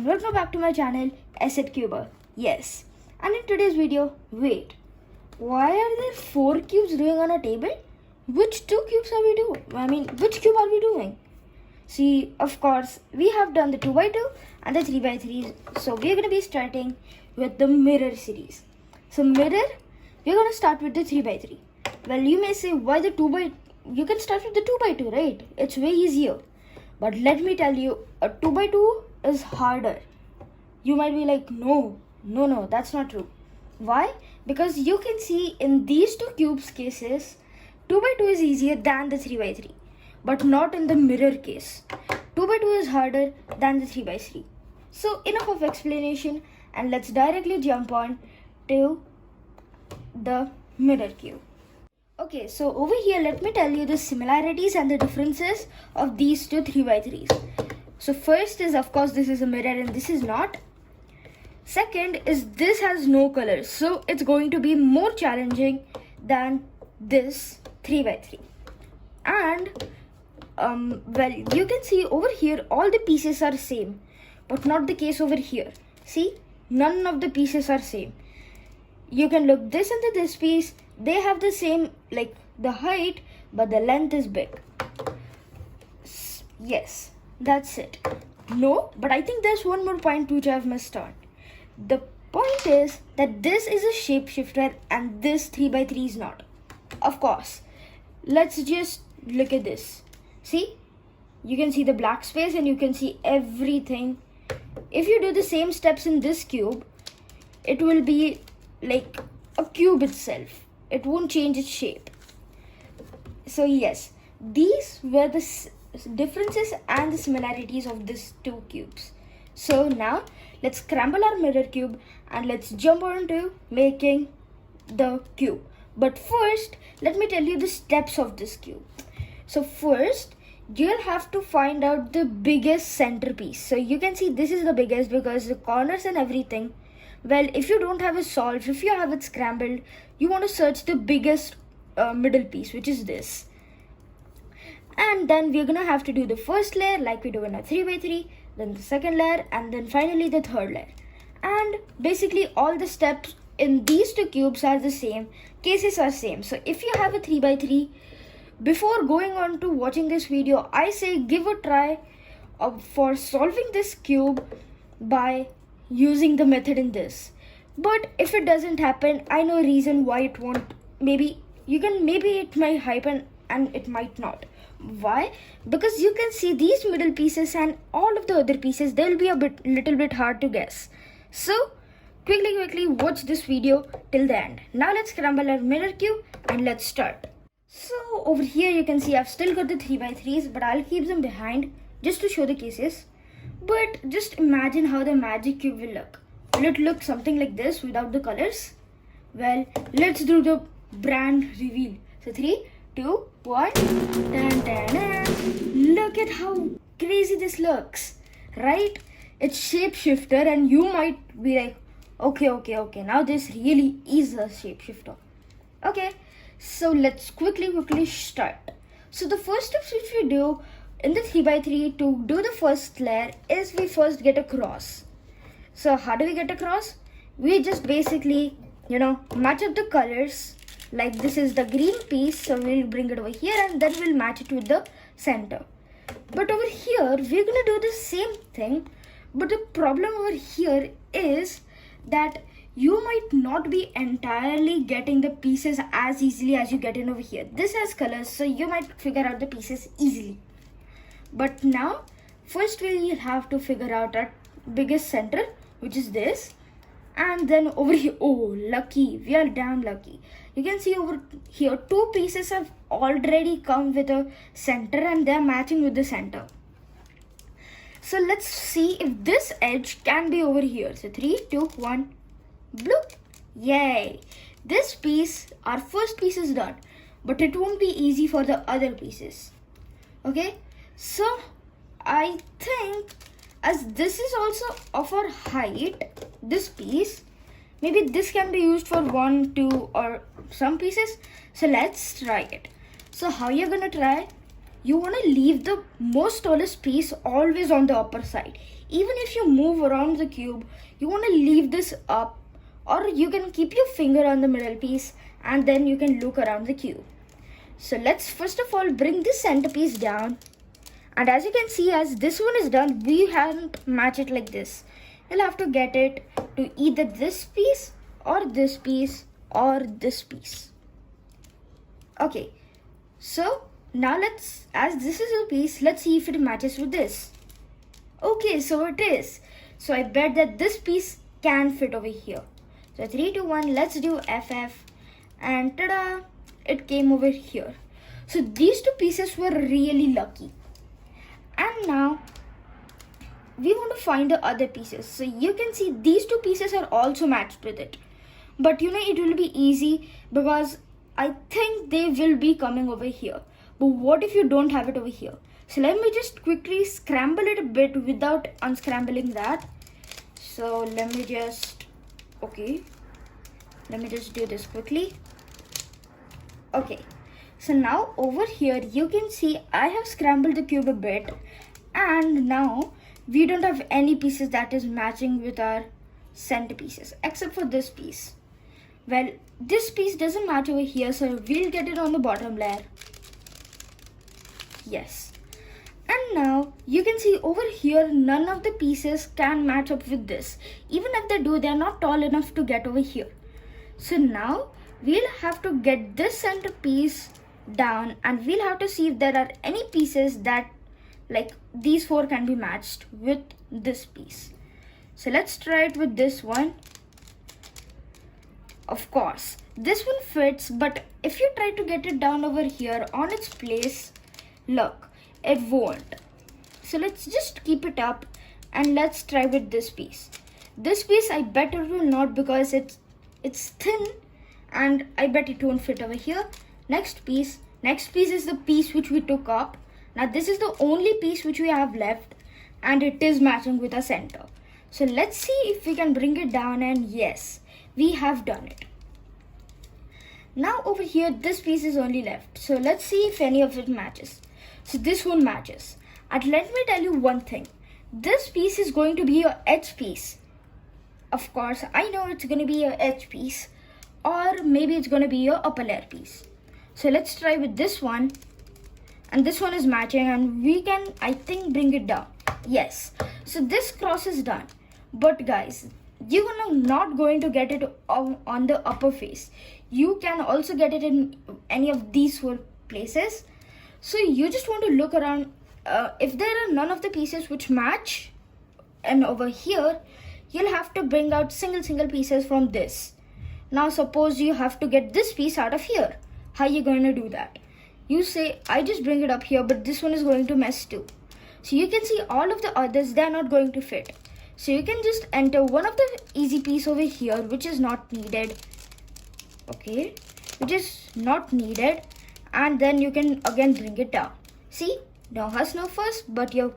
and welcome back to my channel Asset Cuber. Yes, and in today's video, wait, why are there 4 cubes doing on a table? Which 2 cubes are we doing? Which cube are we doing? See, of course, we have done the 2x2 and the 3x3, so we're going to be starting with the mirror series. So mirror, we're going to start with the 3x3. Well, you may say, why the 2x? You can start with the 2x2, right? It's way easier. But let me tell you, a 2x2 is harder. You might be like, no, that's not true. Why? Because you can see in these 2 cubes cases, 2x2 is easier than the 3x3. But not in the mirror case. 2x2 is harder than the 3x3. So enough of explanation, and let's directly jump on to the mirror cube. Okay, so over here, let me tell you the similarities and the differences of these 2 3x3s. So first is, of course, this is a mirror and this is not. Second is this has no colors, so it's going to be more challenging than this 3x3. And well, you can see over here all the pieces are same, but not the case over here. See, none of the pieces are same. You can look this into this piece, they have the same, like the height, but the length is big. Yes, that's it. No, but I think there's one more point which I've missed on. The point is that this is a shapeshifter and this 3x3 is not. Of course, let's just look at this. See, you can see the black space and you can see everything. If you do the same steps in this cube, it will be like a cube itself. It won't change its shape. So yes, these were the differences and the similarities of these 2 cubes. So now let's scramble our mirror cube and let's jump on to making the cube. But first, let me tell you the steps of this cube. So first, you'll have to find out the biggest centerpiece. So you can see this is the biggest because the corners and everything. Well, if you don't have it solved, if you have it scrambled, you want to search the biggest middle piece, which is this. And then we're going to have to do the first layer like we do in a 3x3, then the second layer, and then finally the third layer. And basically all the steps in these 2 cubes are the same, cases are same. So if you have a 3x3, before going on to watching this video, I say give a try for solving this cube by using the method in this. But if it doesn't happen, I know a reason why it won't. Maybe it might happen and it might not. Why? Because you can see these middle pieces and all of the other pieces, they'll be little bit hard to guess. So quickly watch this video till the end. Now let's scramble our mirror cube and let's start. So over here you can see I've still got the 3x3s, but I'll keep them behind just to show the cases. But just imagine how the magic cube will look. Will it look something like this without the colors? Well, let's do the brand reveal. So 3, 2, 1. Dun, dun, dun. Look at how crazy this looks, right? It's shapeshifter and you might be like, okay, now this really is a shapeshifter. Okay, so let's quickly start. So the first steps which we do in the 3x3 to do the first layer is we first get a cross. So how do we get a cross? We just basically, match up the colors. Like this is the green piece, so we'll bring it over here and then we'll match it with the center. But over here, we're gonna do the same thing. But the problem over here is that you might not be entirely getting the pieces as easily as you get in over here. This has colors, so you might figure out the pieces easily. But now, first we'll have to figure out our biggest center, which is this. And then over here, oh, lucky, we are damn lucky. You can see over here, 2 pieces have already come with a center and they're matching with the center. So let's see if this edge can be over here. So 3, 2, 1, bloop. Yay. This piece, our first piece is done, but it won't be easy for the other pieces. Okay, so I think as this is also of our height, this piece, maybe this can be used for 1, 2 or some pieces. So let's try it. So how you're gonna try? you want to leave the most tallest piece always on the upper side. Even if you move around the cube, you want to leave this up, or you can keep your finger on the middle piece and then you can look around the cube. So let's first of all bring this centerpiece down. And as you can see, as this one is done, we can't match it like this. You'll have to get it to either this piece or this piece or this piece. Okay, so now as this is a piece, let's see if it matches with this. Okay, so it is. So I bet that this piece can fit over here. So 3, 2, 1, let's do FF, and ta-da, it came over here. So these two pieces were really lucky. And now we want to find the other pieces. So you can see these two pieces are also matched with it. But it will be easy because I think they will be coming over here. But what if you don't have it over here? So let me just quickly scramble it a bit without unscrambling that. So let me just do this quickly. Okay, so now over here you can see I have scrambled the cube a bit, and now we don't have any pieces that is matching with our center pieces except for this piece. Well, this piece doesn't match over here, so we'll get it on the bottom layer. Yes. And now you can see over here none of the pieces can match up with this. Even if they do, they're not tall enough to get over here. So now we'll have to get this center piece down, and we'll have to see if there are any pieces that like these four can be matched with this piece. So let's try it with this one. Of course, this one fits, but if you try to get it down over here on its place, look, it won't. So let's just keep it up and let's try with this piece. This piece I bet it will not, because it's thin and I bet it won't fit over here. Next piece is the piece which we took up. Now this is the only piece which we have left, and it is matching with our center. So let's see if we can bring it down, and yes, we have done it. Now over here this piece is only left, so let's see if any of it matches. So this one matches. And let me tell you one thing, this piece is going to be your edge piece. Of course, I know it's going to be your edge piece, or maybe it's going to be your upper layer piece. So let's try with this one, and this one is matching, and we can, I think, bring it down. Yes, so this cross is done. But guys, you are not going to get it on the upper face. You can also get it in any of these four places. So you just want to look around. If there are none of the pieces which match, and over here, you'll have to bring out single pieces from this. Now suppose you have to get this piece out of here. How are you going to do that? You say, I just bring it up here, but this one is going to mess too. So you can see all of the others, they're not going to fit. So you can just enter one of the easy piece over here, which is not needed. Okay, which is not needed. And then you can again bring it down. See, no huss, no fuss, but your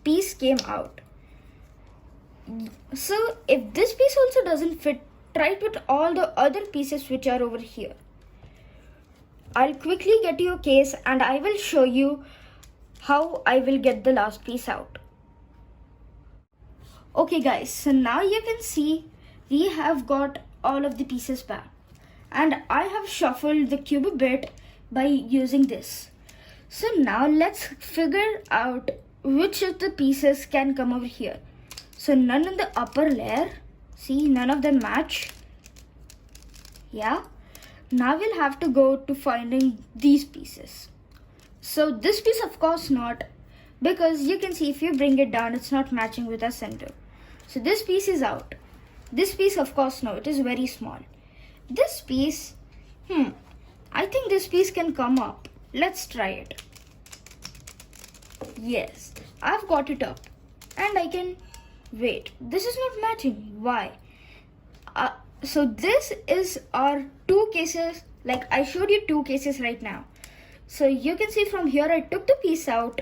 piece came out. So if this piece also doesn't fit, try it with all the other pieces which are over here. I'll quickly get you a case and I will show you how I will get the last piece out. Okay guys, so now you can see we have got all of the pieces back, and I have shuffled the cube a bit by using this. So now let's figure out which of the pieces can come over here. So none in the upper layer, see, none of them match. Yeah, now we'll have to go to finding these pieces. So this piece of course not, because you can see if you bring it down, it's not matching with our center. So this piece is out. This piece of course no, it is very small. This piece, I think this piece can come up. Let's try it. Yes, I've got it up, and I can, wait, this is not matching. Why? So this is our two cases, like I showed you two cases right now. So you can see from here I took the piece out,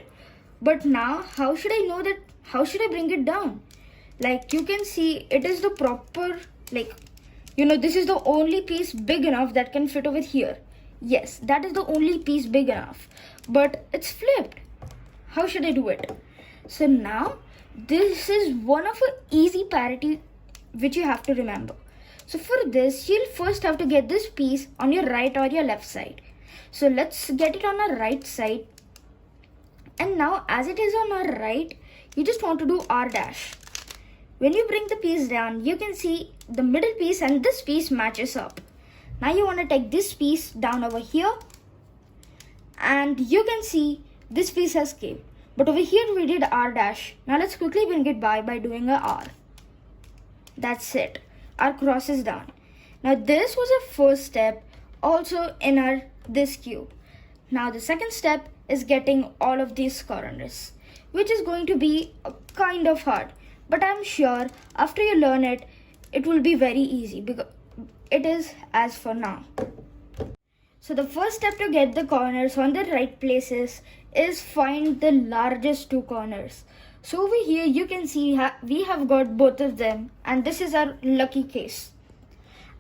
but now how should I know that, how should I bring it down? Like you can see it is the proper, like, this is the only piece big enough that can fit over here. Yes, that is the only piece big enough. but it's flipped. How should I do it? So now this is one of a easy parity which you have to remember. So for this, you'll first have to get this piece on your right or your left side. So let's get it on our right side. And now as it is on our right, you just want to do R dash. When you bring the piece down, you can see the middle piece and this piece matches up. Now you want to take this piece down over here, and you can see this piece has came. But over here we did R dash. Now let's quickly bring it by doing a R. That's it. Our cross is down. Now this was a first step also in our this cube. Now the second step is getting all of these corners, which is going to be kind of hard. But I'm sure after you learn it, it will be very easy because it is as for now. So the first step to get the corners on the right places is find the largest two corners. So over here you can see we have got both of them, and this is our lucky case.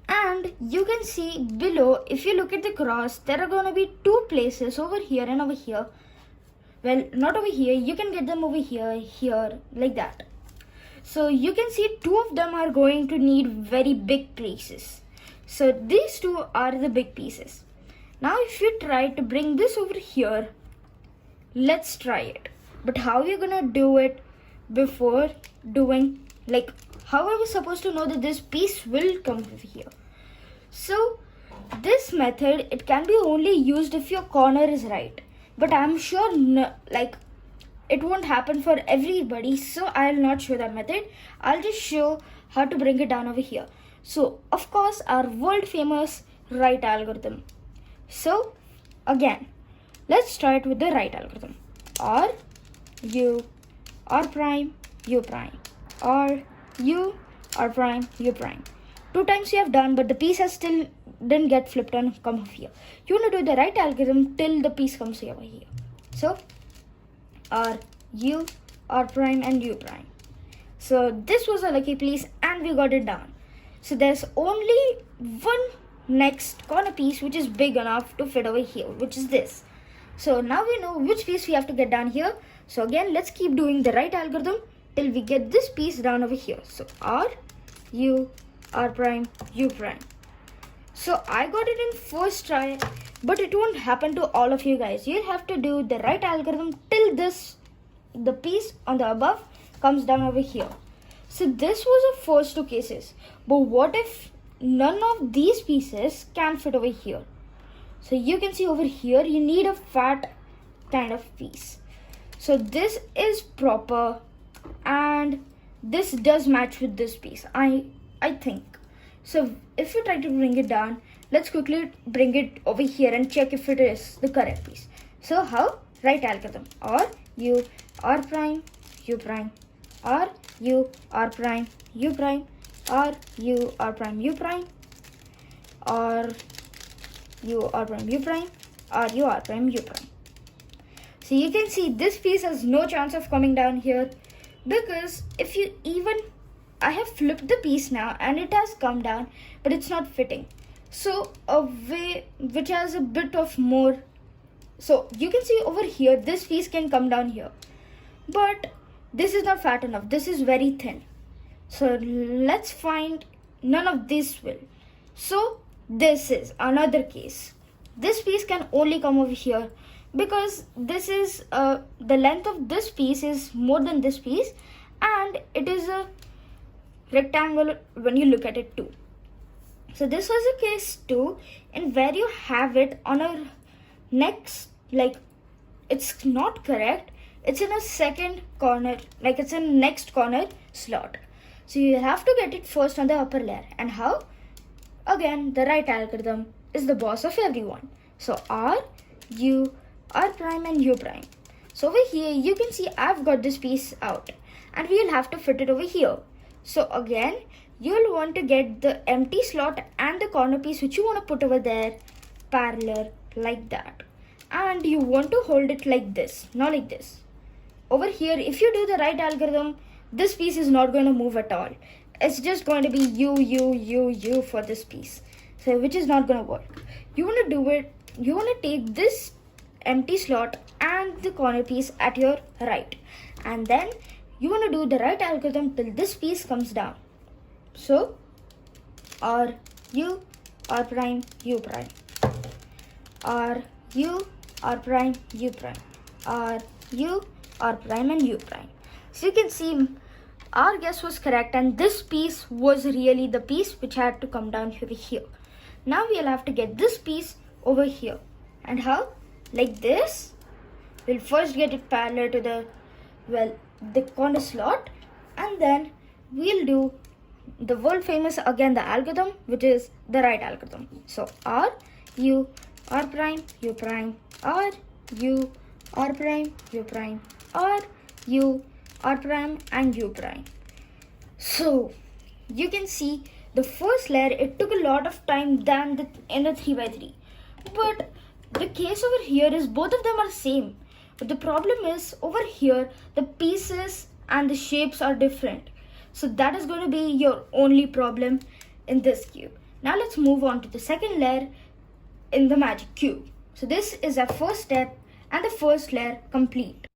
And you can see below, if you look at the cross, there are going to be two places over here and over here. Well, not over here, you can get them over here, here, like that. So you can see two of them are going to need very big places. So these two are the big pieces. Now if you try to bring this over here, let's try it. But how are you gonna do it before doing, like, how are we supposed to know that this piece will come over here? So this method, it can be only used if your corner is right. But I'm sure it won't happen for everybody, so I'll not show that method. I'll just show how to bring it down over here. So of course our world famous right algorithm. So again, let's try it with the right algorithm. R, U, R prime, U prime. R, U, R prime, U prime. 2 times you have done, but the piece has still didn't get flipped and come over here. You want to do the right algorithm till the piece comes over here. So R, U, R prime and U prime. So this was a lucky piece and we got it down. So there's only one next corner piece which is big enough to fit over here, which is this. So now we know which piece we have to get down here. So again, let's keep doing the right algorithm till we get this piece down over here. So R, U, R prime, U prime. So I got it in first try, but it won't happen to all of you guys. You'll have to do the right algorithm till the piece on the above comes down over here. So this was the first 2 cases. But what if none of these pieces can fit over here? So you can see over here, you need a fat kind of piece. So this is proper, and this does match with this piece, I think. So if you try to bring it down, let's quickly bring it over here and check if it is the correct piece. So how? Right algorithm. R, U, R prime, U prime. R, U, R prime, U prime. R, U, R prime, U prime. R, U, R prime, U prime. R, U, R prime, U prime. So you can see this piece has no chance of coming down here, because if you even, I have flipped the piece now and it has come down, but it's not fitting. So a way which has a bit of more, so you can see over here, this piece can come down here, but this is not fat enough. This is very thin. So let's find none of this will. So this is another case. This piece can only come over here because this is the length of this piece is more than this piece, and it is a rectangle when you look at it too. So this was a case 2, in where you have it on a next, like, it's not correct, it's in a second corner, like it's in next corner slot. So you have to get it first on the upper layer. And how? Again, the right algorithm is the boss of everyone. So R, U, R prime and U prime. So over here you can see I've got this piece out, and we'll have to fit it over here. So again, you'll want to get the empty slot and the corner piece which you want to put over there parallel like that. And you want to hold it like this, not like this. Over here, if you do the right algorithm, this piece is not going to move at all. It's just going to be U, U, U, U for this piece. So which is not going to work. You want to do it, you want to take this empty slot and the corner piece at your right. And then you want to do the right algorithm till this piece comes down. So R U R prime U prime, R U R prime U prime, R U R prime and U prime. So you can see our guess was correct, and this piece was really the piece which had to come down over here. Now we'll have to get this piece over here. And how? Like this. We'll first get it parallel to the corner slot, and then we'll do the world famous again the algorithm, which is the right algorithm. So R U R prime U prime, R U R prime U prime, R U R prime and U prime. So you can see the first layer, it took a lot of time than in the 3x3. But the case over here is both of them are same. But the problem is over here, the pieces and the shapes are different. So that is going to be your only problem in this cube. Now let's move on to the second layer in the magic cube. So this is our first step and the first layer complete.